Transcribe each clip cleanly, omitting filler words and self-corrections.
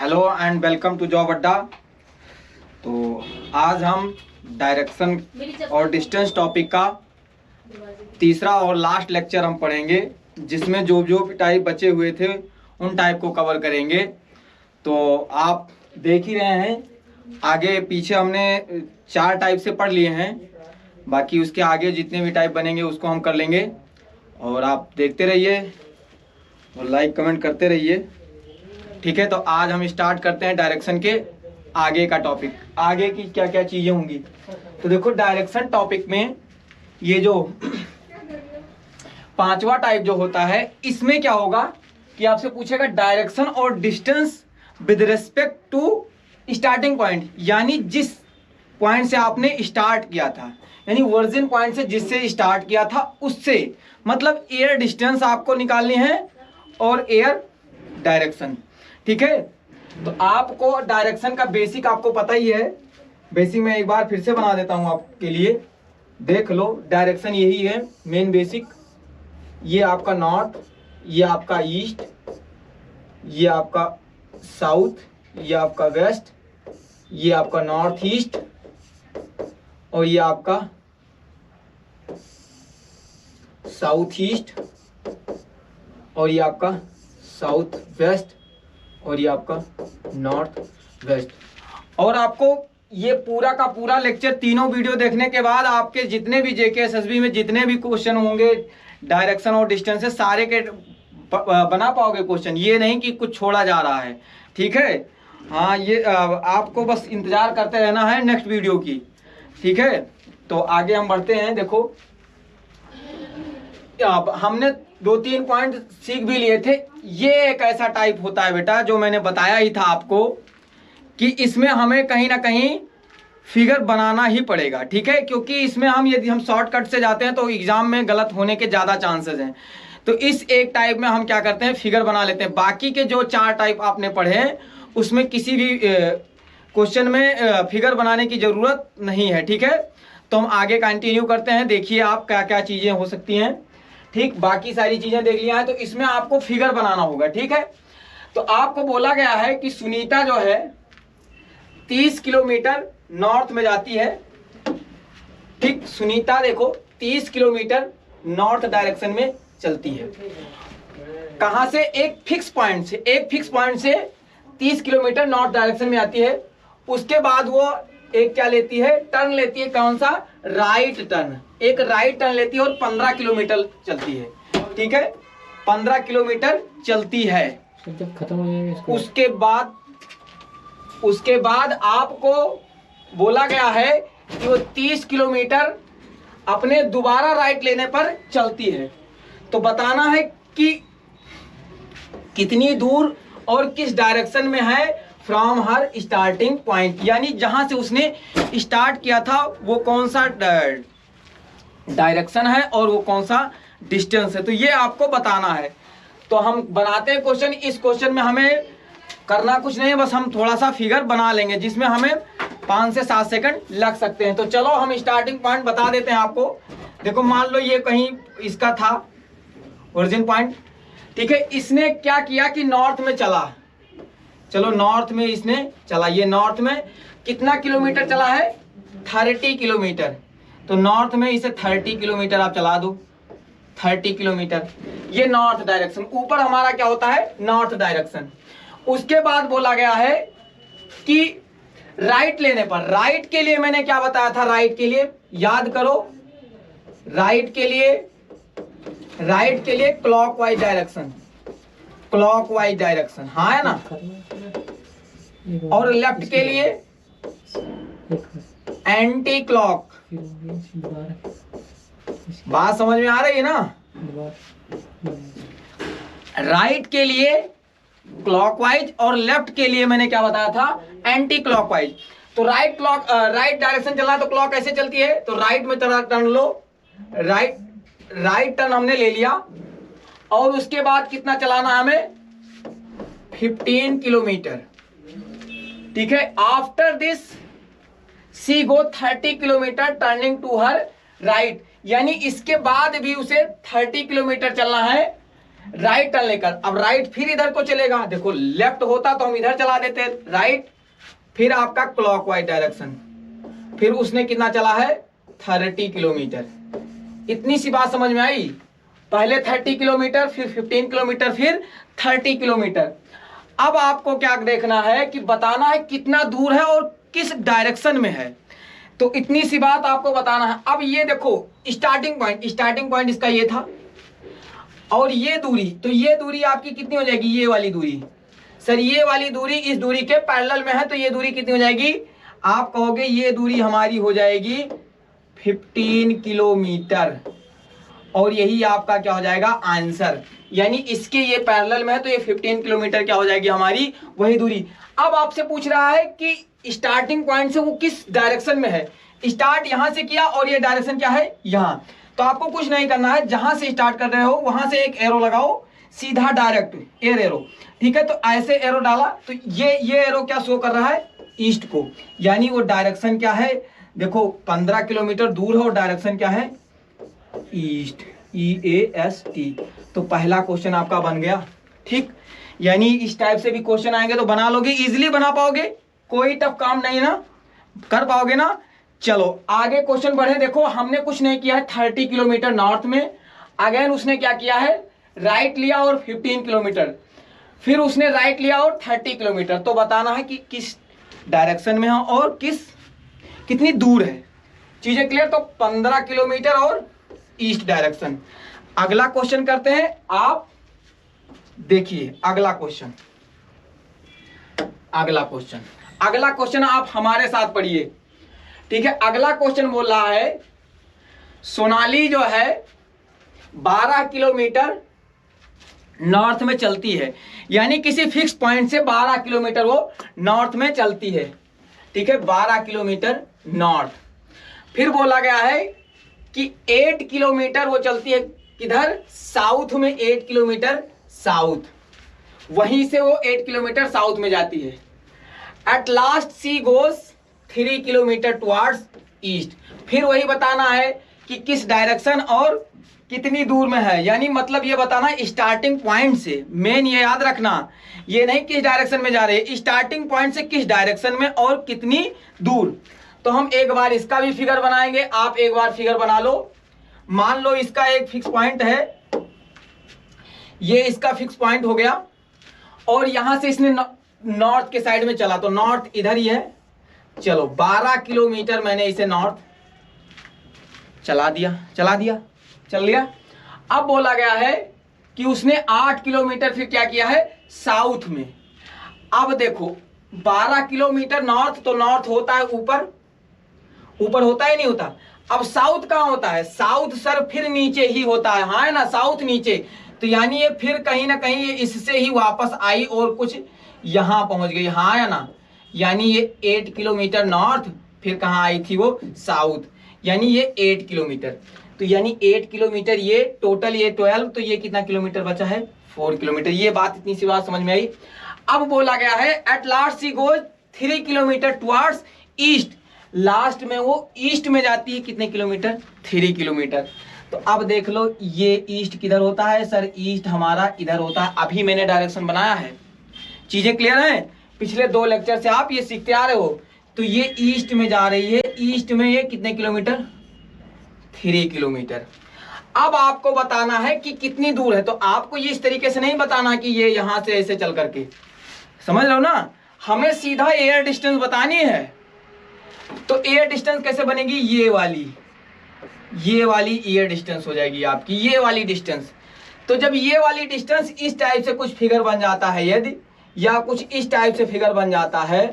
Hello and welcome to Job Adda. तो आज हम डायरेक्शन और डिस्टेंस टॉपिक का तीसरा और लास्ट लेक्चर हम पढ़ेंगे, जिसमें जो जो टाइप बचे हुए थे उन टाइप को कवर करेंगे। तो आप देख ही रहे हैं, आगे पीछे हमने 4 टाइप से पढ़ लिए हैं, बाकी उसके आगे जितने भी टाइप बनेंगे उसको हम कर लेंगे। और आप देखते रहिए और लाइक कमेंट करते रहिए, ठीक है। तो आज हम स्टार्ट करते हैं डायरेक्शन के आगे का टॉपिक। आगे की क्या क्या चीज़ें होंगी, तो देखो डायरेक्शन टॉपिक में ये जो 5वां टाइप जो होता है, इसमें क्या होगा कि आपसे पूछेगा डायरेक्शन और distance with respect to starting point, यानी जिस पॉइंट से आपने स्टार्ट किया था, यानी ओरिजिन पॉइंट से जिससे स्टार्ट किया था उससे, मतलब एयर डिस्टेंस आपको निकालनी है और एयर डायरेक्शन, ठीक है। तो आपको डायरेक्शन का बेसिक आपको पता ही है। बेसिक मैं एक बार फिर से बना देता हूं आपके लिए, देख लो। डायरेक्शन यही है मेन बेसिक। ये आपका नॉर्थ, ये आपका ईस्ट, ये आपका साउथ, ये आपका वेस्ट, ये आपका नॉर्थ ईस्ट, और ये आपका साउथ ईस्ट, और ये आपका साउथ वेस्ट, और ये आपका नॉर्थ वेस्ट। और आपको ये पूरा का पूरा लेक्चर तीनों वीडियो देखने के बाद आपके जितने भी जेके एसएसबी में जितने भी क्वेश्चन होंगे डायरेक्शन और डिस्टेंस से, सारे के बना पाओगे क्वेश्चन। ये नहीं कि कुछ छोड़ा जा रहा है, ठीक है। हाँ, ये आपको बस इंतजार करते रहना है नेक्स्ट वीडियो की, ठीक है। तो आगे हम बढ़ते हैं। देखो अब हमने 2-3 पॉइंट सीख भी लिए थे। ये एक ऐसा टाइप होता है बेटा, जो मैंने बताया ही था आपको कि इसमें हमें कहीं ना कहीं फिगर बनाना ही पड़ेगा, ठीक है। क्योंकि इसमें यदि हम शॉर्टकट से जाते हैं तो एग्जाम में गलत होने के ज़्यादा चांसेस हैं। तो इस एक टाइप में हम क्या करते हैं, फिगर बना लेते हैं। बाकी के जो 4 टाइप आपने पढ़े हैं उसमें किसी भी क्वेश्चन में फिगर बनाने की ज़रूरत नहीं है, ठीक है। तो हम आगे कंटिन्यू करते हैं। देखिए आप क्या क्या चीज़ें हो सकती हैं, ठीक। बाकी सारी चीजें देख लिया है, तो इसमें आपको फिगर बनाना होगा, ठीक है। तो आपको बोला गया है कि सुनीता जो है 30 किलोमीटर नॉर्थ में जाती है, ठीक। सुनीता देखो 30 किलोमीटर नॉर्थ डायरेक्शन में चलती है। कहां से? एक फिक्स पॉइंट से 30 किलोमीटर नॉर्थ डायरेक्शन में आती है। उसके बाद वो एक क्या लेती है, टर्न लेती है। कौन सा? Right turn. एक राइट टर्न लेती है और 15 किलोमीटर चलती है, ठीक है। 15 किलोमीटर चलती है। जब खत्म हो जाएगा उसके बाद आपको बोला गया है कि वो 30 किलोमीटर अपने दोबारा राइट लेने पर चलती है। तो बताना है कि कितनी दूर और किस डायरेक्शन में है फ्रॉम हर स्टार्टिंग पॉइंट, यानी जहां से उसने स्टार्ट किया था वो कौन सा डायरेक्शन है और वो कौन सा डिस्टेंस है। तो ये आपको बताना है। तो हम बनाते हैं क्वेश्चन। इस क्वेश्चन में हमें करना कुछ नहीं है, बस हम थोड़ा सा फिगर बना लेंगे जिसमें हमें 5 से 7 सेकंड लग सकते हैं। तो चलो हम स्टार्टिंग पॉइंट बता देते हैं आपको। देखो मान लो ये कहीं इसका था ओरिजिन पॉइंट, ठीक है। इसने क्या किया कि नॉर्थ में चला। चलो नॉर्थ में इसने चला। ये नॉर्थ में कितना किलोमीटर चला है? 30 किलोमीटर। तो नॉर्थ में इसे 30 किलोमीटर आप चला दो, 30 किलोमीटर। ये नॉर्थ डायरेक्शन। ऊपर हमारा क्या होता है? North direction. उसके बाद बोला गया है कि राइट लेने पर, राइट के लिए मैंने क्या बताया था? राइट के लिए याद करो, राइट के लिए क्लॉकवाइज डायरेक्शन, क्लॉकवाइज डायरेक्शन, हाँ है ना। और लेफ्ट के लिए एंटी क्लॉक। बात समझ में आ रही है ना? राइट के लिए क्लॉकवाइज और लेफ्ट के लिए मैंने क्या बताया था? Anti clockwise. तो राइट डायरेक्शन चलना है तो क्लॉक कैसे चलती है? तो राइट में टर्न लो, राइट टर्न हमने ले लिया। और उसके बाद कितना चलाना है हमें? 15 किलोमीटर, ठीक है। After this she go 30 kilometre turning to her right, यानी इसके बाद भी उसे 30 किलोमीटर चलना है राइट टर्न लेकर, अब राइट फिर इधर को चलेगा, देखो लेफ्ट होता तो हम इधर चला देते, राइट फिर आपका क्लॉकवाइज डायरेक्शन, फिर उसने कितना चला है 30 किलोमीटर। इतनी सी बात समझ में आई, पहले 30 किलोमीटर, फिर 15 किलोमीटर, फिर 30 किलोमीटर। अब आपको क्या देखना है कि बताना है कितना दूर है और किस डायरेक्शन में है, तो इतनी सी बात आपको बताना है। अब ये देखो स्टार्टिंग पॉइंट इसका ये था, और ये दूरी, तो ये दूरी आपकी कितनी हो जाएगी, ये वाली दूरी, सर ये वाली दूरी इस दूरी के पैरेलल में है, तो ये दूरी कितनी हो जाएगी, आप कहोगे ये दूरी हमारी हो जाएगी 15 किलोमीटर, और यही आपका क्या हो जाएगा आंसर, यानी इसके ये पैरेलल में है तो ये 15 किलोमीटर क्या हो जाएगी हमारी वही दूरी। अब आपसे पूछ रहा है कि स्टार्टिंग पॉइंट से वो किस डायरेक्शन में है, स्टार्ट यहां से किया और ये डायरेक्शन क्या है यहाँ, तो आपको कुछ नहीं करना है, जहां से स्टार्ट कर रहे हो वहां से एक एरो लगाओ, सीधा डायरेक्ट एयर एरो, ठीक है। तो ऐसे एरो डाला तो ये एरो क्या शो कर रहा है ईस्ट को, यानी वो डायरेक्शन क्या है, देखो 15 किलोमीटर दूर है और डायरेक्शन क्या है ईस्ट, EAST। तो पहला क्वेश्चन आपका बन गया, ठीक। यानी इस टाइप से भी क्वेश्चन आएंगे तो बना लोगे, इजीली बना पाओगे, कोई टफ काम नहीं ना, कर पाओगे ना। चलो आगे क्वेश्चन बढ़े, देखो हमने कुछ नहीं किया है 30 किलोमीटर नॉर्थ में, अगेन उसने क्या किया है राइट लिया और 15 किलोमीटर, फिर उसने राइट लिया और 30 किलोमीटर, तो बताना है कि किस डायरेक्शन में है और कितनी दूर है, चीजें क्लियर। तो 15 किलोमीटर और ईस्ट डायरेक्शन। अगला क्वेश्चन करते हैं, आप देखिए अगला क्वेश्चन आप हमारे साथ पढ़िए, ठीक है। अगला क्वेश्चन बोल रहा है सोनाली जो है 12 किलोमीटर नॉर्थ में चलती है, यानी किसी फिक्स पॉइंट से 12 किलोमीटर वो नॉर्थ में चलती है, ठीक है, 12 किलोमीटर नॉर्थ। फिर बोला गया है कि 8 किलोमीटर वो चलती है किधर साउथ में, 8 किलोमीटर साउथ, वहीं से वो 8 किलोमीटर साउथ में जाती है। At last she goes 3 kilometre towards east. फिर वही बताना है कि किस डायरेक्शन और कितनी दूर में है, यानी मतलब ये बताना स्टार्टिंग पॉइंट से, मेन ये याद रखना, ये नहीं किस डायरेक्शन में जा रहे हैं, स्टार्टिंग पॉइंट से किस डायरेक्शन में और कितनी दूर। तो हम एक बार इसका भी फिगर बनाएंगे, आप एक बार फिगर बना लो। मान लो इसका एक फिक्स पॉइंट है, ये इसका फिक्स पॉइंट हो गया, और यहां से इसने नॉर्थ के साइड में चला, तो नॉर्थ इधर ही है। चलो 12 किलोमीटर मैंने इसे नॉर्थ चला दिया, चल लिया। अब बोला गया है कि उसने 8 किलोमीटर फिर क्या किया है साउथ में। अब देखो 12 किलोमीटर नॉर्थ, तो नॉर्थ होता है ऊपर होता है नहीं होता। अब साउथ कहां होता है, साउथ सर फिर नीचे ही होता है, हाँ है ना, साउथ नीचे, तो यानी ये फिर कहीं ना कहीं ये इससे ही वापस आई और कुछ यहां पहुंच गई, हाँ या ना, यानी ये 8 किलोमीटर नॉर्थ, फिर कहां आई थी वो साउथ, यानी ये 8 किलोमीटर, तो यानी 8 किलोमीटर ये टोटल ये 12, तो ये कितना किलोमीटर बचा है 4 किलोमीटर। ये बात इतनी सी बात समझ में आई। अब बोला गया है at last she goes 3 kilometre towards east, last में वो ईस्ट में जाती है, कितने किलोमीटर 3 किलोमीटर। तो अब देख लो ये ईस्ट किधर होता है, सर ईस्ट हमारा इधर होता है, अभी मैंने डायरेक्शन बनाया है, चीजें क्लियर हैं, पिछले 2 लेक्चर से आप ये सीखते आ रहे हो। तो ये ईस्ट में जा रही है, ईस्ट में ये कितने किलोमीटर 3 किलोमीटर। अब आपको बताना है कि कितनी दूर है, तो आपको ये इस तरीके से नहीं बताना कि ये यहां से ऐसे चल करके, समझ लो ना, हमें सीधा एयर डिस्टेंस बतानी है। तो एयर डिस्टेंस कैसे बनेगी, ये वाली एयर डिस्टेंस हो जाएगी आपकी, ये वाली डिस्टेंस। तो जब ये वाली डिस्टेंस इस टाइप से कुछ फिगर बन जाता है यदि, या कुछ इस टाइप से फिगर बन जाता है,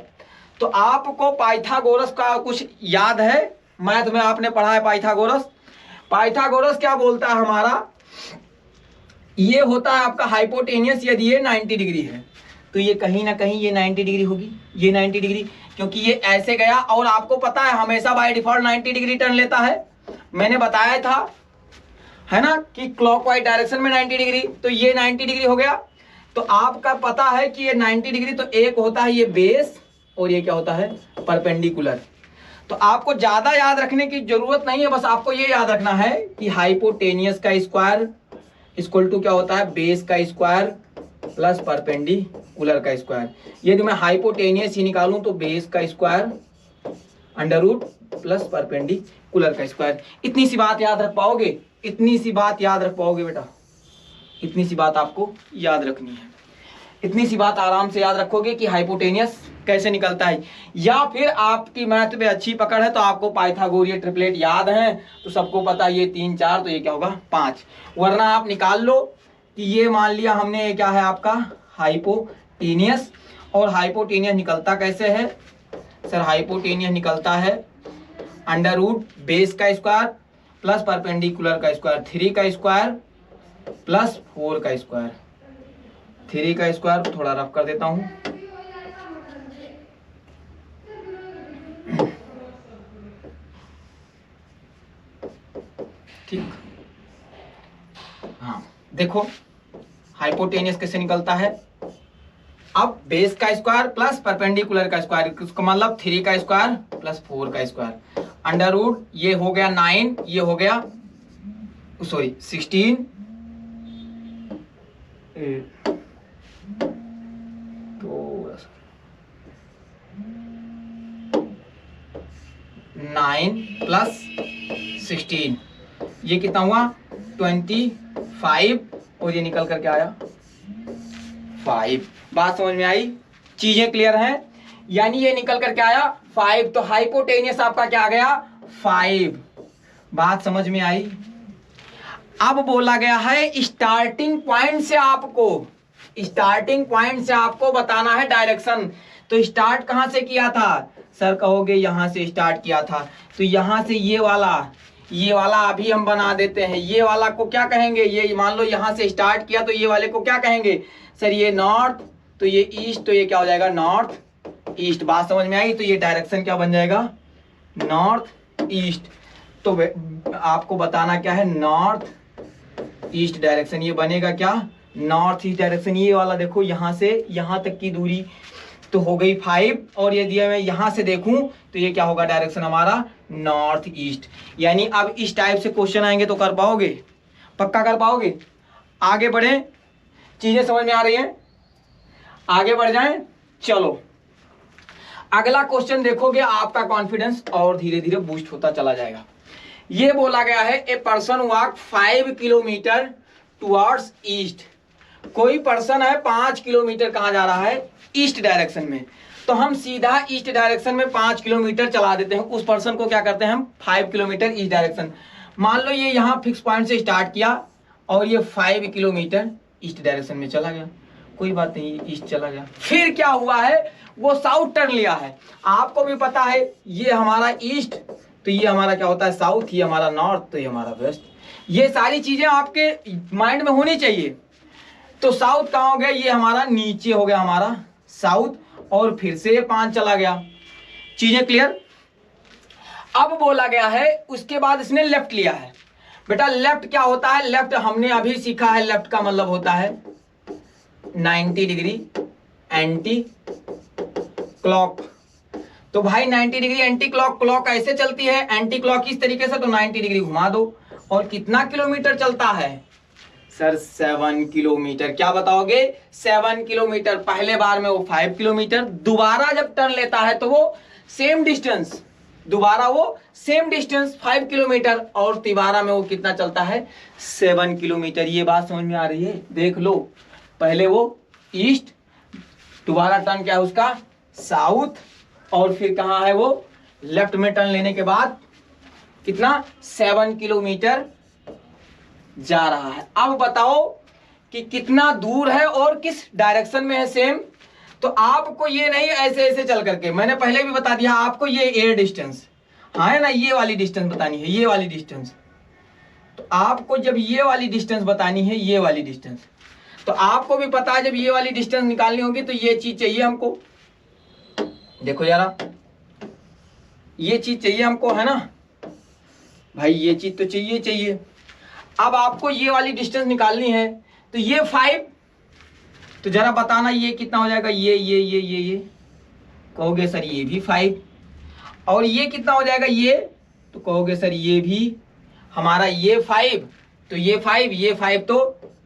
तो आपको पाइथागोरस का कुछ याद है, मैथ में आपने पढ़ा है पाइथागोरस क्या बोलता है हमारा, ये होता है आपका हाइपोटेनियस, यदि ये 90 डिग्री है तो ये कहीं ना कहीं ये 90 डिग्री होगी, ये 90 डिग्री, क्योंकि ये ऐसे गया, और आपको पता है हमेशा बाय डिफॉल्ट 90 डिग्री टर्न लेता है, मैंने बताया था है ना कि क्लॉकवाइज डायरेक्शन में 90 डिग्री, तो ये 90 डिग्री हो गया। तो आपका पता है कि ये 90 डिग्री, तो एक होता है ये बेस और ये क्या होता है परपेंडिकुलर। तो आपको ज्यादा याद रखने की जरूरत नहीं है, बस आपको ये याद रखना है कि हाइपोटेनियस का स्क्वायर इक्वल टू क्या होता है, बेस का स्क्वायर प्लस परपेंडिकुलर का स्क्वायर। यदि मैं हाइपोटेनियस ही निकालूं तो बेस का square under root plus perpendicular का स्क्वायर। इतनी सी बात याद रख पाओगे, इतनी सी बात याद रख पाओगे बेटा, इतनी सी बात आपको याद रखनी है। इतनी सी बात आराम से याद रखोगे कि हाइपोटेनियस कैसे निकलता है। या फिर आपकी मैथ में अच्छी पकड़ है तो आपको पाइथागोरियन ट्रिपलेट याद है, तो सबको पता ये 3 4 तो ये क्या होगा 5। वरना आप निकाल लो कि ये मान लिया हमने, ये क्या है आपका हाइपोटेनियस। और हाइपोटेनियस निकलता कैसे है सर, हाइपोटेनियस निकलता है अंडर रूट बेस का स्क्वायर प्लस परपेंडिकुलर का स्क्वायर, 3 का स्क्वायर प्लस 4 का स्क्वायर। 3 का स्क्वायर थोड़ा रफ कर देता हूं, ठीक। हाँ देखो हाइपोटेनियस कैसे निकलता है। अब बेस का स्क्वायर प्लस परपेंडिकुलर का स्क्वायर, उसका मतलब 3 का स्क्वायर प्लस 4 का स्क्वायर अंडर रूट, ये हो गया 9, ये हो गया सॉरी 16 9 प्लस 16, ये कितना हुआ 25, और ये निकल करके आया 5। बात समझ में आई, चीजें क्लियर हैं। यानी ये निकल करके आया 5, तो हाइपोटेनियस आपका क्या आ गया 5। बात समझ में आई। अब बोला गया है स्टार्टिंग पॉइंट से आपको बताना है डायरेक्शन। तो स्टार्ट कहां से किया था सर, कहोगे यहां से स्टार्ट किया था, तो यहां से ये वाला अभी हम बना देते हैं। ये वाला को क्या कहेंगे, ये मान लो यहां से स्टार्ट किया तो ये वाले को क्या कहेंगे सर, ये नॉर्थ, तो ये ईस्ट, तो ये क्या हो जाएगा नॉर्थ ईस्ट। बात समझ में आई। तो ये डायरेक्शन क्या बन जाएगा नॉर्थ ईस्ट। तो आपको बताना क्या है नॉर्थ ईस्ट डायरेक्शन, ये बनेगा क्या नॉर्थ ईस्ट डायरेक्शन। ये वाला देखो यहां से यहां तक की दूरी तो हो गई 5, और यदि मैं यहां से देखूं तो ये क्या होगा डायरेक्शन हमारा नॉर्थ ईस्ट। यानी अब इस टाइप से क्वेश्चन आएंगे तो कर पाओगे, पक्का कर पाओगे। आगे बढ़े, चीजें समझ में आ रही हैं, आगे बढ़ जाएं। चलो अगला क्वेश्चन देखोगे, आपका कॉन्फिडेंस और धीरे धीरे बूस्ट होता चला जाएगा। ये बोला गया है a person walk 5 kilometre towards east. कोई पर्सन है 5 किलोमीटर कहां जा रहा है ईस्ट डायरेक्शन में, तो हम सीधा ईस्ट डायरेक्शन में 5 किलोमीटर चला देते हैं। उस पर्सन को क्या करते हैं हम 5 किलोमीटर ईस्ट डायरेक्शन। मान लो ये यहाँ फिक्स पॉइंट से स्टार्ट किया और ये 5 किलोमीटर ईस्ट डायरेक्शन में चला गया, कोई बात नहीं ईस्ट चला गया। फिर क्या हुआ है, वो साउथ टर्न लिया है। आपको भी पता है ये हमारा ईस्ट, तो ये हमारा क्या होता है साउथ, ये हमारा नॉर्थ, तो ये हमारा वेस्ट। ये सारी चीजें आपके माइंड में होनी चाहिए। तो साउथ कहाँ हो गया, ये हमारा नीचे हो गया हमारा साउथ, और फिर से ये 5 चला गया। चीजें क्लियर। अब बोला गया है उसके बाद इसने लेफ्ट लिया है। बेटा लेफ्ट क्या होता है, लेफ्ट हमने अभी सीखा है, लेफ्ट का मतलब होता है 90 डिग्री एंटी क्लॉक। तो भाई 90 डिग्री एंटी क्लॉक, क्लॉक ऐसे चलती है एंटी क्लॉक इस तरीके से, तो 90 डिग्री घुमा दो। और कितना किलोमीटर चलता है सर 7 किलोमीटर। क्या बताओगे 7 किलोमीटर। पहले बार में वो 5 किलोमीटर, दोबारा जब टर्न लेता है तो वो सेम डिस्टेंस, दोबारा वो सेम डिस्टेंस 5 किलोमीटर, और तिबारा में वो कितना चलता है 7 किलोमीटर। ये बात समझ में आ रही है, देख लो। पहले वो ईस्ट, दोबारा टर्न क्या है उसका साउथ, और फिर कहाँ है वो लेफ्ट में टर्न लेने के बाद कितना 7 किलोमीटर जा रहा है। अब बताओ कि कितना दूर है और किस डायरेक्शन में है सेम। तो आपको ये नहीं ऐसे ऐसे चल करके, मैंने पहले भी बता दिया आपको, ये एयर डिस्टेंस हाँ है ना, ये वाली डिस्टेंस बतानी है, ये वाली डिस्टेंस। तो आपको जब ये वाली डिस्टेंस बतानी है, ये वाली डिस्टेंस, तो आपको भी पता है जब ये वाली डिस्टेंस निकालनी होगी तो ये चीज चाहिए हमको। देखो यारा, ये चीज चाहिए हमको, है ना भाई, ये चीज तो चाहिए। अब आपको ये वाली डिस्टेंस निकालनी है, तो ये 5, तो जरा बताना ये कितना हो जाएगा, ये कहोगे सर ये भी 5, और ये कितना हो जाएगा ये, तो कहोगे सर ये भी हमारा ये 5, तो ये 5 तो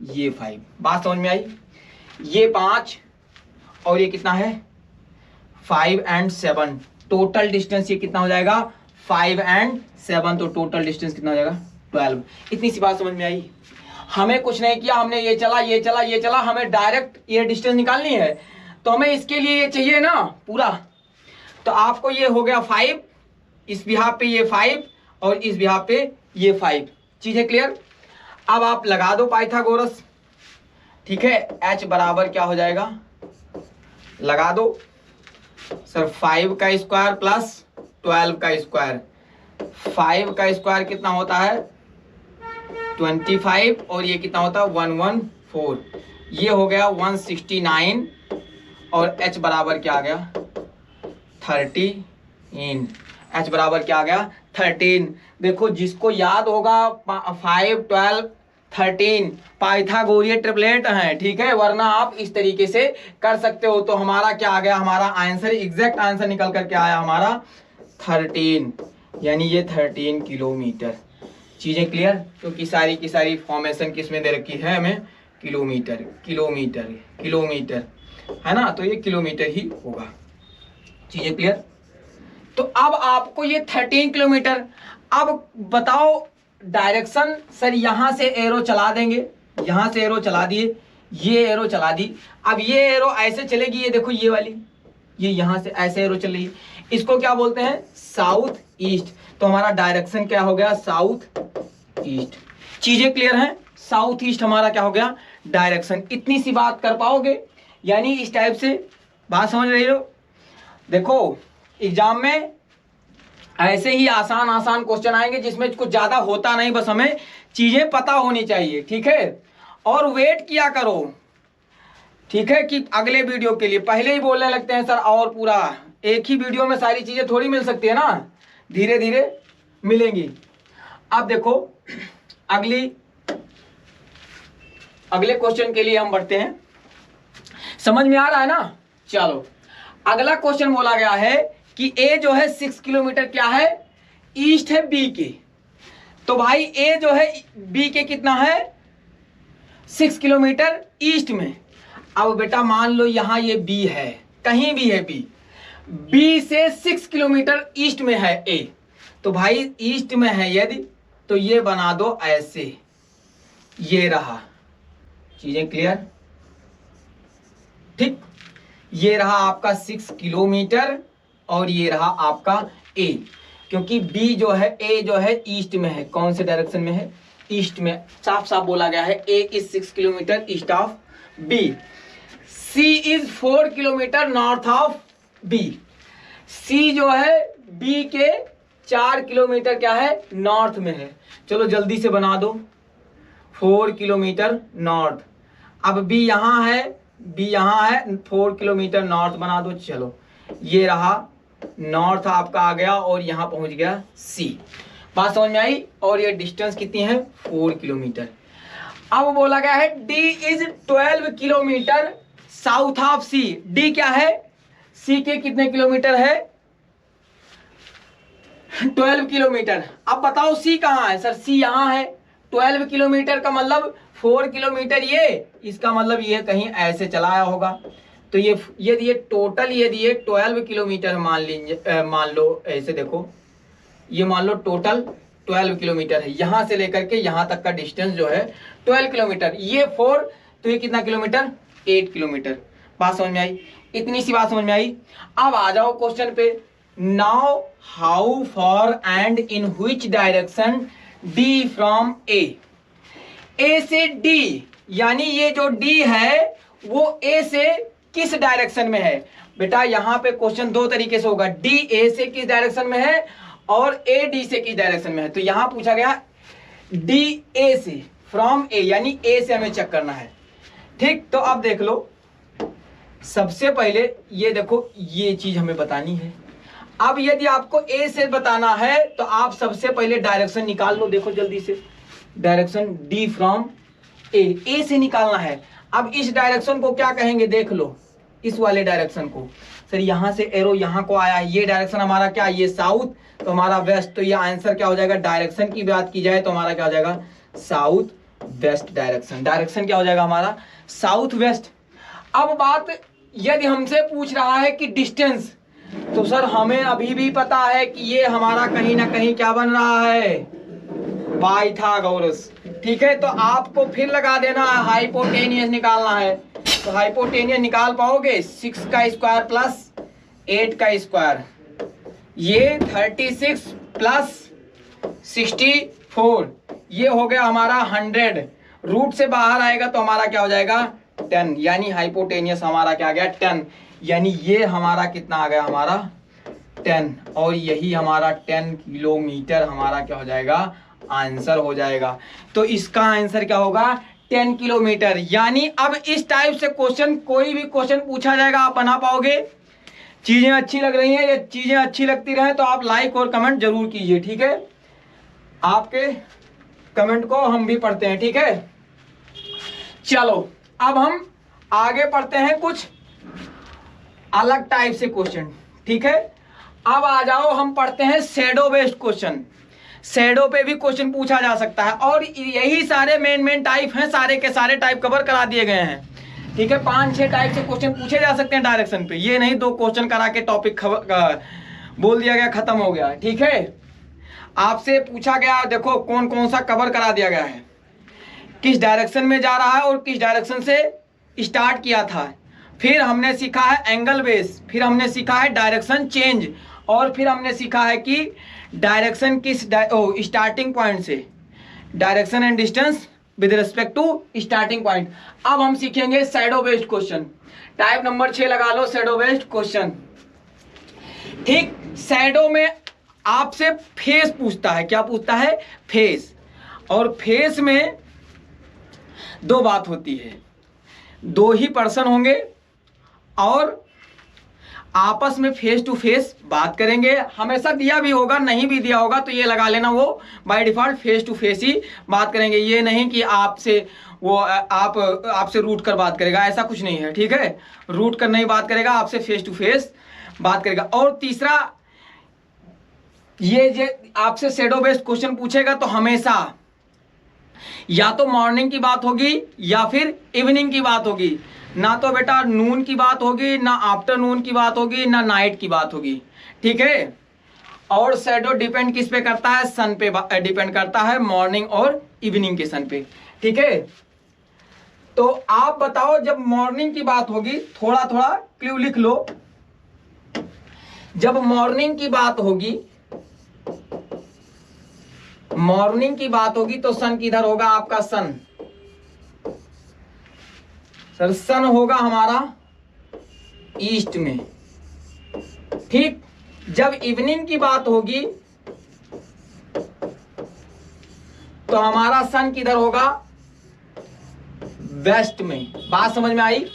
ये 5। बात समझ में आई? ये 5 और ये कितना है 5 and 7, टोटल डिस्टेंस ये कितना हो जाएगा 5 and 7, तो टोटल डिस्टेंस कितना हो जाएगा 12। इतनी सी बात समझ में आई? हमें कुछ नहीं किया, हमने ये चला ये चला ये चला, हमें डायरेक्ट ये डिस्टेंस निकालनी है, तो हमें इसके लिए ये चाहिए ना पूरा। तो आपको ये हो गया 5, इस बिहाफ पे ये 5 और इस बिहाफ पे ये 5। चीजें क्लियर? अब आप लगा दो पाइथागोरस, ठीक है। h बराबर क्या हो जाएगा, लगा दो सर 5 का स्क्वायर प्लस 12 का स्क्वायर। 5 का स्क्वायर कितना होता है 25 और ये कितना होता है 114, ये हो गया 169 और h बराबर क्या आ गया 13। h बराबर क्या आ गया 13। देखो जिसको याद होगा 5, 12, 13 पाइथागोरियन ट्रिपलेट हैं, ठीक है, वरना आप इस तरीके से कर सकते हो। तो हमारा क्या आ गया, हमारा आंसर एग्जैक्ट आंसर निकल करके आया हमारा 13, यानी ये 13 किलोमीटर। चीजें क्लियर? क्योंकि सारी की सारी फॉर्मेशन किसमें दे रखी है हमें, किलोमीटर किलोमीटर किलोमीटर, है ना, तो ये किलोमीटर ही होगा। चीजें क्लियर? तो अब आपको ये 13 किलोमीटर, अब बताओ डायरेक्शन। सर यहां से एरो चला देंगे, यहां से एरो चला दिए, ये एरो चला दी, अब ये एरो ऐसे चलेगी, ये देखो ये वाली, ये यहां से ऐसे एरो चलेगी, इसको क्या बोलते हैं साउथ ईस्ट। तो हमारा डायरेक्शन क्या हो गया साउथ ईस्ट। चीजें क्लियर हैं? साउथ ईस्ट हमारा क्या हो गया डायरेक्शन। इतनी सी बात कर पाओगे, यानी इस टाइप से बात समझ रही हो? देखो एग्जाम में ऐसे ही आसान आसान क्वेश्चन आएंगे जिसमें कुछ ज्यादा होता नहीं, बस हमें चीजें पता होनी चाहिए, ठीक है। और वेट किया करो, ठीक है, कि अगले वीडियो के लिए। पहले ही बोलने लगते हैं सर और पूरा एक ही वीडियो में सारी चीजें थोड़ी मिल सकती है ना, धीरे धीरे मिलेंगी। अब देखो अगले क्वेश्चन के लिए हम बढ़ते हैं। समझ में आ रहा है ना? चलो अगला क्वेश्चन बोला गया है कि ए जो है 6 किलोमीटर क्या है ईस्ट है बी के। तो भाई ए जो है बी के कितना है 6 किलोमीटर ईस्ट में। अब बेटा मान लो यहां ये बी है, कहीं भी है बी से 6 किलोमीटर ईस्ट में है ए। तो भाई ईस्ट में है यदि, तो ये बना दो ऐसे, ये रहा। चीजें क्लियर? ठीक, ये रहा आपका 6 किलोमीटर और ये रहा आपका ए, क्योंकि बी जो है ए जो है ईस्ट में है। कौन से डायरेक्शन में है? ईस्ट में। साफ साफ बोला गया है A is 6 kilometre east of B, C is 4 kilometre north of B. C जो है बी के 4 किलोमीटर क्या है नॉर्थ में है। चलो जल्दी से बना दो 4 किलोमीटर नॉर्थ। अब बी यहां है, बी यहां है, 4 किलोमीटर नॉर्थ बना दो। चलो ये रहा नॉर्थ आपका आ गया और यहां पहुंच गया सी। बात समझ में आई? और ये डिस्टेंस कितनी है 4 किलोमीटर। अब बोला गया है D is 12 kilometre south of C. D क्या है सी के कितने किलोमीटर है 12 किलोमीटर। अब बताओ सी कहां है? सर सी यहां है। 12 किलोमीटर का मतलब 4 किलोमीटर ये, इसका मतलब ये कहीं ऐसे चलाया होगा। तो ये यदि ये टोटल यदि ये 12 किलोमीटर मान लीजिए, मान लो ऐसे देखो, ये मान लो टोटल 12 किलोमीटर है। यहां से लेकर के यहां तक का डिस्टेंस जो है 12 किलोमीटर। ये 4, तो ये कितना किलोमीटर 8 किलोमीटर। बात समझ में आई? इतनी सी बात समझ में आई? अब आ जाओ क्वेश्चन पे। Now how far and in which direction D from A. A से डी, यानी ये जो डी है वो ए से किस डायरेक्शन में है? बेटा यहां पे क्वेश्चन दो तरीके से होगा, डी ए से किस डायरेक्शन में है और ए डी से किस डायरेक्शन में है। तो यहां पूछा गया डी ए से, फ्रॉम ए, यानी ए से हमें चेक करना है। ठीक, तो अब देख लो, सबसे पहले ये देखो ये चीज हमें बतानी है। अब यदि आपको ए से बताना है तो आप सबसे पहले डायरेक्शन निकाल लो। देखो जल्दी से, डायरेक्शन डी फ्रॉम ए से निकालना है। अब इस डायरेक्शन को क्या कहेंगे देख लो, इस वाले डायरेक्शन को। सर यहां से एरो यहां को आया है, ये डायरेक्शन हमारा क्या, ये साउथ, तो हमारा वेस्ट। तो ये आंसर क्या हो जाएगा, डायरेक्शन की बात की जाए तो हमारा क्या हो जाएगा साउथ वेस्ट डायरेक्शन। डायरेक्शन क्या हो जाएगा हमारा? South west. अब बात यदि हमसे पूछ रहा है कि डिस्टेंस, तो सर हमें अभी भी पता है कि ये हमारा कहीं ना कहीं क्या बन रहा है? पाइथागोरस। ठीक है, तो आपको फिर लगा देना है, हाइपोटेनियस निकालना है। तो हाइपोटेनियस निकाल पाओगे? 6 का स्क्वायर प्लस 8 का स्क्वायर, ये 36 प्लस 64, ये हो गया हमारा 100। रूट से बाहर आएगा तो हमारा क्या हो जाएगा? 10। यानी हाइपोटेनियस हमारा क्या आ गया? 10। यानी ये हमारा कितना आ गया? हमारा 10। और यही हमारा 10 किलोमीटर हमारा क्या हो जाएगा? आंसर हो जाएगा। तो इसका आंसर क्या होगा? 10 किलोमीटर। यानी अब इस टाइप से क्वेश्चन, कोई भी क्वेश्चन पूछा जाएगा आप बना पाओगे। चीजें अच्छी लग रही हैं, ये चीजें अच्छी लगती रहे तो आप लाइक और कमेंट जरूर कीजिए। ठीक है, आपके कमेंट को हम भी पढ़ते हैं। ठीक है, चलो अब हम आगे पढ़ते हैं कुछ अलग टाइप से क्वेश्चन। ठीक है, अब आ जाओ हम पढ़ते हैं शैडो बेस्ड क्वेश्चन। शैडो पे भी क्वेश्चन पूछा जा सकता है और यही सारे मेन टाइप हैं, सारे के सारे टाइप कवर करा दिए गए हैं। ठीक है, 5-6 टाइप से क्वेश्चन पूछे जा सकते हैं डायरेक्शन पे। ये नहीं 2 क्वेश्चन करा के टॉपिक बोल दिया गया, खत्म हो गया। ठीक है, आपसे पूछा गया, देखो कौन कौन सा कवर करा दिया गया है, किस डायरेक्शन में जा रहा है और किस डायरेक्शन से स्टार्ट किया था। फिर हमने सीखा है एंगल बेस, फिर हमने सीखा है डायरेक्शन चेंज, और फिर हमने सीखा है कि डायरेक्शन किस स्टार्टिंग पॉइंट से, direction and distance with respect to starting point. अब हम सीखेंगे shadow based question. Type number 6 लगा लो, शैडो बेस्ड क्वेश्चन। ठीक, शैडो में आपसे फेस पूछता है। क्या पूछता है? फेस। और फेस में 2 बात होती है, 2 ही पर्सन होंगे और आपस में फेस टू फेस बात करेंगे। हमेशा दिया भी होगा, नहीं भी दिया होगा तो ये लगा लेना, वो by default face to face ही बात करेंगे। ये नहीं कि आपसे वो आपसे रूट कर बात करेगा, ऐसा कुछ नहीं है। ठीक है, रूट कर नहीं बात करेगा, आपसे फेस टू फेस बात करेगा। और तीसरा, ये जो आपसे शैडो बेस्ड क्वेश्चन पूछेगा तो हमेशा या तो मॉर्निंग की बात होगी या फिर इवनिंग की बात होगी। ना तो बेटा नून की बात होगी, ना आफ्टरनून की बात होगी, ना नाइट की बात होगी। ठीक है, और शैडो डिपेंड किस पे करता है? सन पे डिपेंड करता है, मॉर्निंग और इवनिंग के सन पे। ठीक है, तो आप बताओ, जब मॉर्निंग की बात होगी, थोड़ा थोड़ा क्लू लिख लो। जब मॉर्निंग की बात होगी, मॉर्निंग की बात होगी तो सन किधर होगा? आपका सन, सर सन होगा हमारा ईस्ट में। ठीक, जब इवनिंग की बात होगी तो हमारा सन किधर होगा? वेस्ट में। बात समझ में आई?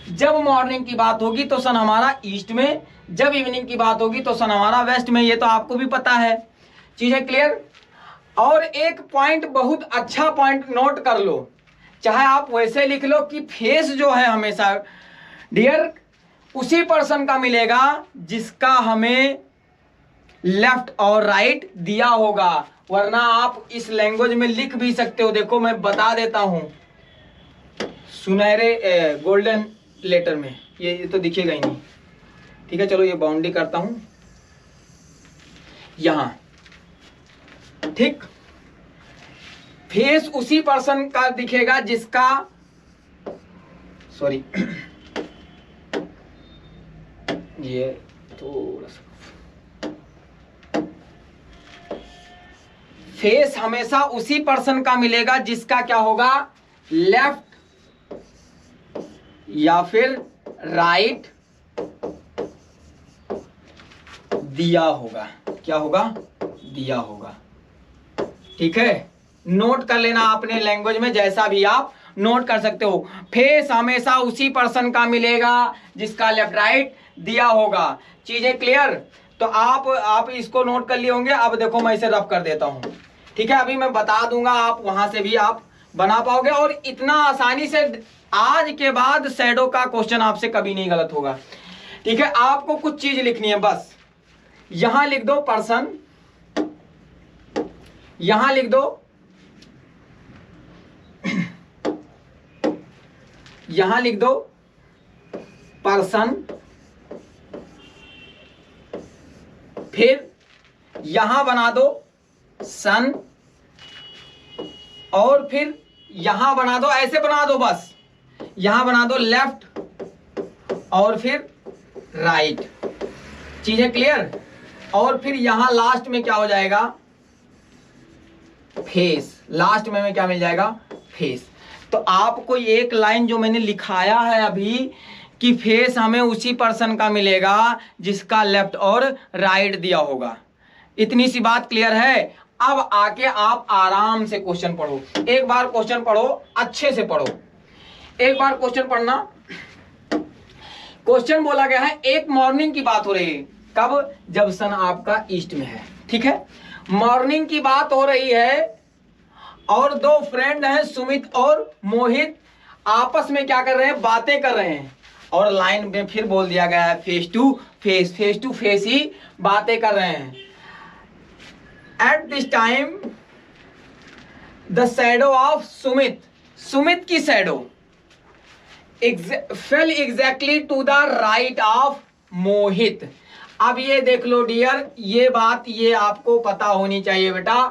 जब मॉर्निंग की बात होगी तो सन हमारा ईस्ट में, जब इवनिंग की बात होगी तो सन हमारा वेस्ट में। ये तो आपको भी पता है। चीजें क्लियर? और एक पॉइंट, बहुत अच्छा पॉइंट नोट कर लो, चाहे आप वैसे लिख लो कि फेस जो है हमेशा डियर उसी पर्सन का मिलेगा जिसका हमें लेफ्ट और राइट दिया होगा, वरना आप इस लैंग्वेज में लिख भी सकते हो। देखो मैं बता देता हूं, सुनहरे गोल्डन लेटर में ये तो दिखेगा ही नहीं। ठीक है, चलो ये बाउंड्री करता हूं यहां। ठीक, फेस उसी पर्सन का दिखेगा जिसका, सॉरी ये थोड़ा सा, फेस हमेशा उसी पर्सन का मिलेगा जिसका क्या होगा? लेफ्ट या फिर राइट दिया होगा। क्या होगा? दिया होगा। ठीक है, नोट कर लेना अपने लैंग्वेज में, जैसा भी आप नोट कर सकते हो। फेस हमेशा उसी पर्सन का मिलेगा जिसका लेफ्ट राइट दिया होगा। चीजें क्लियर? तो आप इसको नोट कर लिए होंगे। अब देखो मैं इसे रफ कर देता हूं। ठीक है, अभी मैं बता दूंगा, आप वहां से भी आप बना पाओगे। और इतना आसानी से आज के बाद शैडो का क्वेश्चन आपसे कभी नहीं गलत होगा। ठीक है, आपको कुछ चीज लिखनी है बस। यहां लिख दो पर्सन, यहां लिख दो यहां लिख दो पर्सन, फिर यहां बना दो सन, और फिर यहां बना दो, ऐसे बना दो बस, यहां बना दो लेफ्ट और फिर राइट। चीजें क्लियर? और फिर यहां लास्ट में क्या हो जाएगा? फेस। लास्ट में क्या मिल जाएगा? फेस। तो आपको एक लाइन जो मैंने लिखाया है अभी कि फेस हमें उसी पर्सन का मिलेगा जिसका लेफ्ट और राइट दिया होगा। इतनी सी बात क्लियर है? अब आके आप आराम से क्वेश्चन पढ़ो। एक बार क्वेश्चन पढ़ो, अच्छे से पढ़ो। एक बार क्वेश्चन पढ़ना। क्वेश्चन बोला गया है, एक मॉर्निंग की बात हो रही है। कब? जब सन आपका ईस्ट में है। ठीक है, मॉर्निंग की बात हो रही है और दो फ्रेंड हैं सुमित और मोहित, आपस में क्या कर रहे हैं? बातें कर रहे हैं। और लाइन में फिर बोल दिया गया है फेस टू फेस ही बातें कर रहे हैं। At this time the shadow of Sumit की shadow fell exactly to the right of Mohit. अब ये देख लो डियर, ये बात ये आपको पता होनी चाहिए बेटा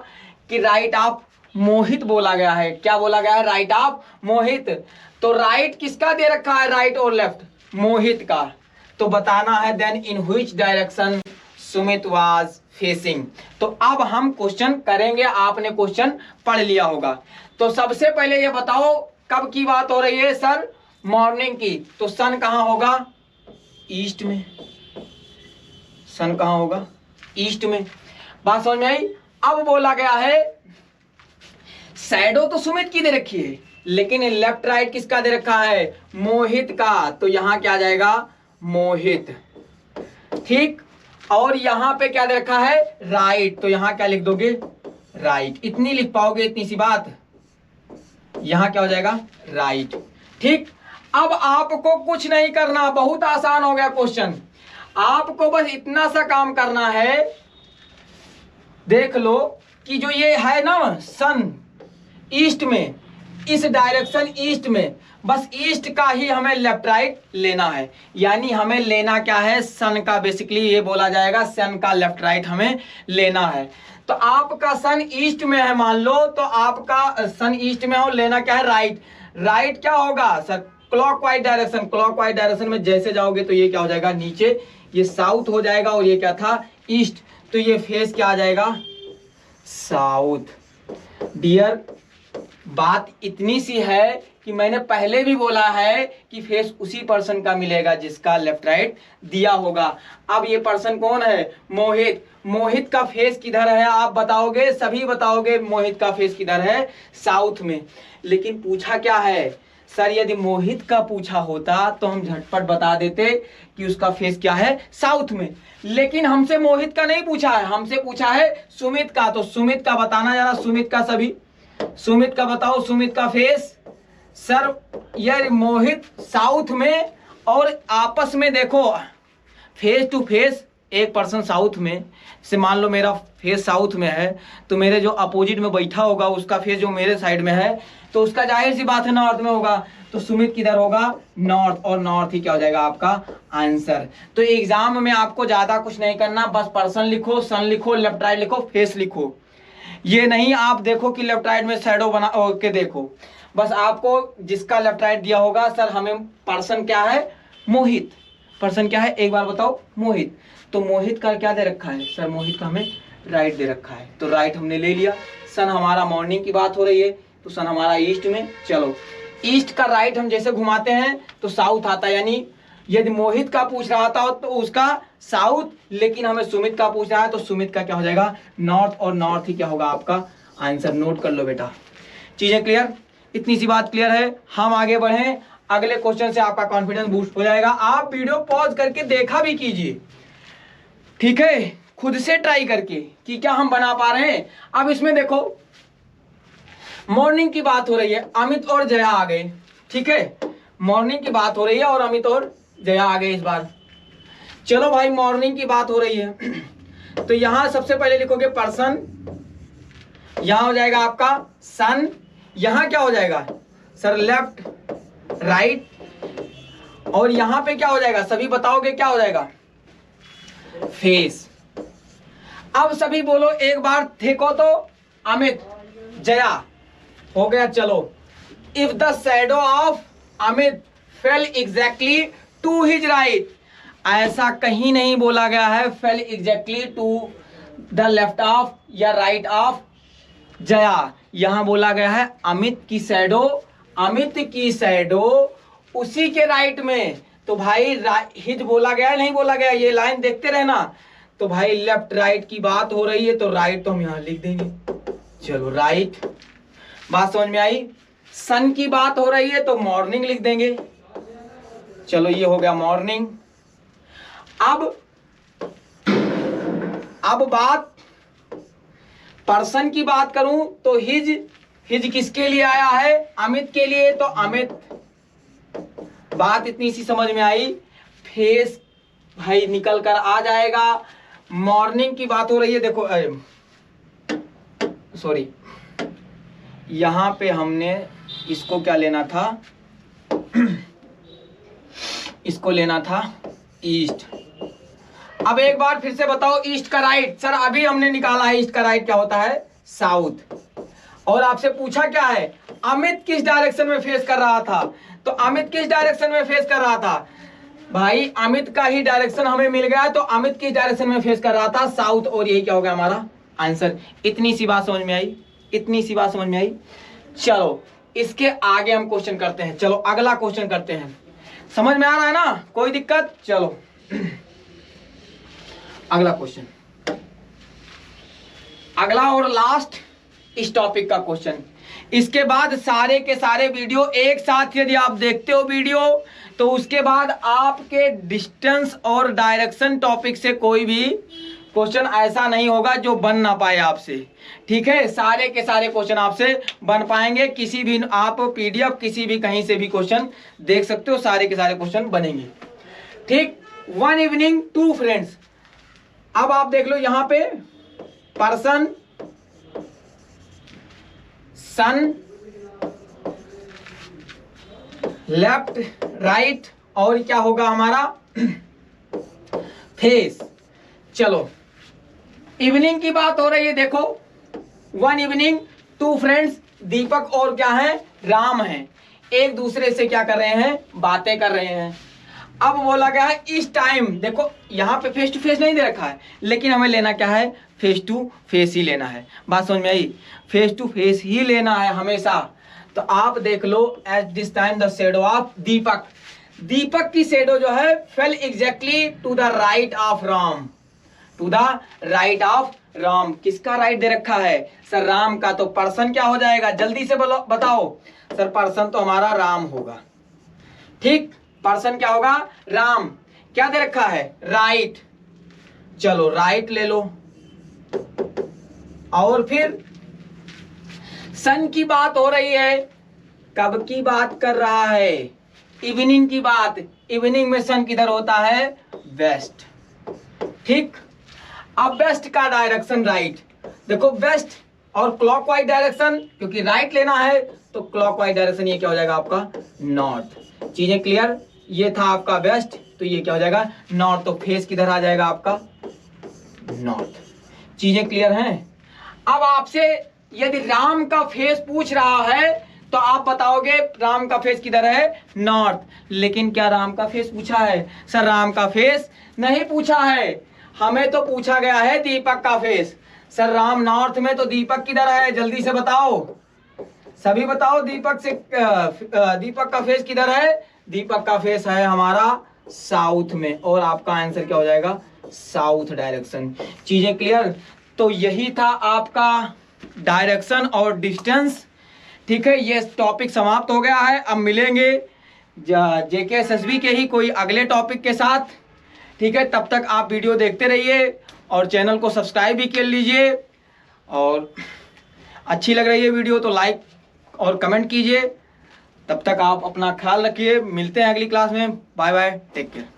कि राइट ऑफ मोहित बोला गया है। क्या बोला गया है? राइट ऑफ मोहित। तो राइट किसका दे रखा है? राइट और लेफ्ट? मोहित का। तो बताना है then in which direction Sumit was facing. तो अब हम क्वेश्चन करेंगे। आपने क्वेश्चन पढ़ लिया होगा। तो सबसे पहले ये बताओ कब की बात हो रही है सर? मॉर्निंग की। तो सन कहां होगा? ईस्ट में। सन कहां होगा? ईस्ट में। बात समझ में आई? अब बोला गया है शैडो तो सुमित की दे रखी है, लेकिन लेफ्ट राइट किसका दे रखा है? मोहित का। तो यहां क्या आ जाएगा? मोहित। ठीक। और यहां पे क्या दे रखा है? राइट। तो यहां क्या लिख दोगे? राइट। इतनी लिख पाओगे? इतनी सी बात। यहां क्या हो जाएगा? राइट। ठीक। अब आपको कुछ नहीं करना, बहुत आसान हो गया क्वेश्चन। आपको बस इतना सा काम करना है। देख लो कि जो ये है ना सन ईस्ट में, इस डायरेक्शन ईस्ट में, बस ईस्ट का ही हमें लेफ्ट राइट लेना है। यानी हमें लेना क्या है? सन का। बेसिकली ये बोला जाएगा सन का लेफ्ट राइट हमें लेना है। तो आपका सन ईस्ट में है मान लो, तो आपका सन ईस्ट में हो, लेना क्या है? राइट। राइट क्या होगा sir? Clockwise direction. Clockwise direction में जैसे जाओगे तो ये क्या हो जाएगा? नीचे। ये साउथ हो जाएगा और ये क्या था? ईस्ट। तो ये फेस क्या आ जाएगा? साउथ। डियर बात इतनी सी है कि मैंने पहले भी बोला है कि फेस उसी पर्सन का मिलेगा जिसका लेफ्ट राइट दिया होगा। अब ये पर्सन कौन है? मोहित। मोहित का फेस किधर है? आप बताओगे, सभी बताओगे मोहित का फेस किधर है? साउथ में। लेकिन पूछा क्या है सर? यदि मोहित का पूछा होता तो हम झटपट बता देते कि उसका फेस क्या है? साउथ में। लेकिन हमसे मोहित का नहीं पूछा है, हमसे पूछा है सुमित का। तो सुमित का बताना जरा, सुमित का। सभी सुमित का बताओ। सुमित का फेस सर ये मोहित साउथ में, और आपस में देखो फेस टू फेस एक पर्सन साउथ में से, मान लो मेरा फेस साउथ में है तो मेरे जो अपोजिट में बैठा होगा उसका फेस जो मेरे साइड में है तो उसका जाहिर सी बात है नॉर्थ में होगा। तो सुमित किधर होगा? नॉर्थ। और नॉर्थ ही क्या हो जाएगा आपका आंसर। तो एग्जाम में आपको ज्यादा कुछ नहीं करना, बस पर्सन लिखो, सन लिखो, लेफ्ट राइट लिखो, फेस लिखो। ये नहीं आप देखो कि लेफ्ट राइट में शैडो बना के देखो। बस आपको जिसका लेफ्ट राइट दिया होगा सर हमें पर्सन क्या है? मोहित। पर्सन क्या है? एक बार बताओ। मोहित। तो मोहित का क्या दे रखा है सर? मोहित का हमें राइट दे रखा है। तो राइट हमने ले लिया। सन हमारा मॉर्निंग की बात हो रही है तो सन हमारा ईस्ट में। चलो ईस्ट का राइट हम जैसे घुमाते हैं तो साउथ आता है। यानी यदि मोहित का पूछ रहा था तो उसका साउथ, लेकिन हमें सुमित का पूछ रहा है तो सुमित का क्या हो जाएगा? नॉर्थ। और नॉर्थ ही क्या होगा आपका आंसर। नोट कर लो बेटा। चीजें क्लियर? इतनी सी बात क्लियर है। हम आगे बढ़े अगले क्वेश्चन से, आपका कॉन्फिडेंस बूस्ट हो जाएगा। आप वीडियो पॉज करके देखा भी कीजिए, ठीक है, खुद से ट्राई करके कि क्या हम बना पा रहे हैं। अब इसमें देखो मॉर्निंग की बात हो रही है, अमित और जया आ गए। ठीक है, मॉर्निंग की बात हो रही है और अमित और जया आ गए इस बार। चलो भाई मॉर्निंग की बात हो रही है तो यहां सबसे पहले लिखोगे पर्सन, यहां हो जाएगा आपका सन, यहां क्या हो जाएगा सर? लेफ्ट राइट, और यहां पे क्या हो जाएगा, सभी बताओगे क्या हो जाएगा, फेस। अब सभी बोलो एक बार, देखो तो अमित, जया, हो गया। चलो, if the shadow of Amit fell exactly to his right, ऐसा कहीं नहीं बोला गया है fell exactly to the left of या राइट ऑफ जया। यहां बोला गया है अमित की शैडो उसी के राइट में। तो भाई हिज बोला गया है, नहीं बोला गया, ये लाइन देखते रहना। तो भाई लेफ्ट राइट की बात हो रही है तो राइट तो हम यहां लिख देंगे। चलो राइट, बात समझ में आई। सन की बात हो रही है तो मॉर्निंग लिख देंगे। चलो ये हो गया मॉर्निंग। अब बात पर्सन की बात करूं तो हिज किसके लिए आया है, अमित के लिए। तो अमित, बात इतनी सी समझ में आई। फेस भाई निकल कर आ जाएगा। मॉर्निंग की बात हो रही है, देखो सॉरी, यहां पे हमने इसको क्या लेना था, इसको लेना था ईस्ट। अब एक बार फिर से बताओ ईस्ट का राइट। सर अभी हमने निकाला है ईस्ट का राइट क्या होता है, साउथ। और आपसे पूछा क्या है, अमित किस डायरेक्शन में फेस कर रहा था। तो अमित किस डायरेक्शन में फेस कर रहा था, भाई अमित का ही डायरेक्शन हमें मिल गया। तो अमित किस डायरेक्शन में फेस कर रहा था, साउथ। और यही क्या हो गया हमारा आंसर। इतनी सी बात समझ में आई, इतनी सी बात समझ में आई। चलो इसके आगे हम क्वेश्चन करते हैं। चलो अगला क्वेश्चन करते हैं। समझ में आ रहा है ना, कोई दिक्कत। चलो अगला क्वेश्चन, अगला और लास्ट इस टॉपिक का क्वेश्चन। इसके बाद सारे के सारे वीडियो एक साथ यदि आप देखते हो वीडियो, तो उसके बाद आपके डिस्टेंस और डायरेक्शन टॉपिक से कोई भी क्वेश्चन ऐसा नहीं होगा जो बन ना पाए आपसे। ठीक है, सारे के सारे क्वेश्चन आपसे बन पाएंगे। किसी भी आप पीडीएफ किसी भी कहीं से भी क्वेश्चन देख सकते हो, सारे के सारे क्वेश्चन बनेंगे। ठीक, वन इवनिंग टू फ्रेंड्स। अब आप देख लो यहां पे पर्सन, सन, लेफ्ट राइट, और क्या होगा हमारा फेस। चलो इवनिंग की बात हो रही है। देखो वन इवनिंग टू फ्रेंड्स, दीपक और क्या है, राम है, एक दूसरे से क्या कर रहे हैं, बातें कर रहे हैं। अब बोला गया है इस टाइम, देखो यहां पे फेस टू फेस नहीं दे रखा है, लेकिन हमें लेना क्या है, फेस टू फेस ही लेना है। बात समझ में आई, फेस टू फेस ही लेना है हमेशा। तो आप देख लो, at this time the shadow of Deepak, Deepak की शैडो जो है fell exactly to the right of Ram, to the right of Ram. किसका राइट दे रखा है, सर राम का। तो पर्सन क्या हो जाएगा, जल्दी से बोलो, बताओ सर। पर्सन तो हमारा राम होगा। ठीक, पर्सन क्या होगा, राम। क्या दे रखा है, राइट। चलो राइट ले लो। और फिर सन की बात हो रही है, कब की बात कर रहा है, इवनिंग की बात। इवनिंग में सन किधर होता है, वेस्ट। ठीक, अब वेस्ट का डायरेक्शन राइट। देखो वेस्ट और क्लॉकवाइज डायरेक्शन, क्योंकि राइट लेना है तो क्लॉकवाइज डायरेक्शन ये क्या हो जाएगा आपका, नॉर्थ। चीजें क्लियर, ये था आपका वेस्ट, तो ये क्या हो जाएगा, नॉर्थ। तो फेस किधर आ जाएगा आपका, नॉर्थ। चीजें क्लियर हैं। अब आपसे यदि राम का फेस पूछ रहा है तो आप बताओगे राम का फेस किधर है, नॉर्थ। लेकिन क्या राम का फेस पूछा है, सर राम का फेस नहीं पूछा है, हमें तो पूछा गया है दीपक का फेस। सर राम नॉर्थ में, तो दीपक किधर है, जल्दी से बताओ, सभी बताओ। दीपक का फेस किधर है, दीपक का फेस है हमारा साउथ में। और आपका आंसर क्या हो जाएगा, साउथ डायरेक्शन। चीजें क्लियर। तो यही था आपका डायरेक्शन और डिस्टेंस। ठीक है, ये टॉपिक समाप्त हो गया है। अब मिलेंगे JKSSB के ही कोई अगले टॉपिक के साथ। ठीक है, तब तक आप वीडियो देखते रहिए और चैनल को सब्सक्राइब भी कर लीजिए। और अच्छी लग रही है वीडियो तो लाइक और कमेंट कीजिए। तब तक आप अपना ख्याल रखिए। मिलते हैं अगली क्लास में। Bye bye, take care.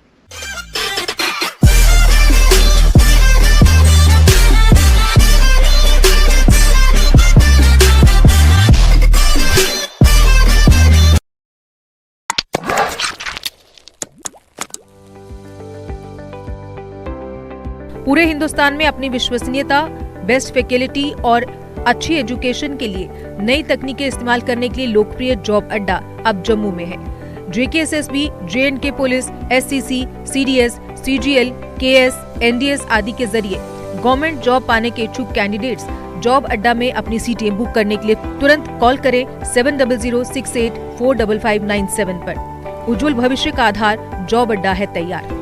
पूरे हिंदुस्तान में अपनी विश्वसनीयता, बेस्ट फैकल्टी और अच्छी एजुकेशन के लिए नई तकनीकें इस्तेमाल करने के लिए लोकप्रिय जॉब अड्डा अब जम्मू में है। JKSSB, J&K police, SCC, CDS, CGL, KS, NDS आदि के जरिए गवर्नमेंट जॉब पाने के इच्छुक कैंडिडेट्स जॉब अड्डा में अपनी सीटें बुक करने के लिए तुरंत कॉल करें 7006845597 पर। उज्जवल भविष्य का आधार जॉब अड्डा है तैयार।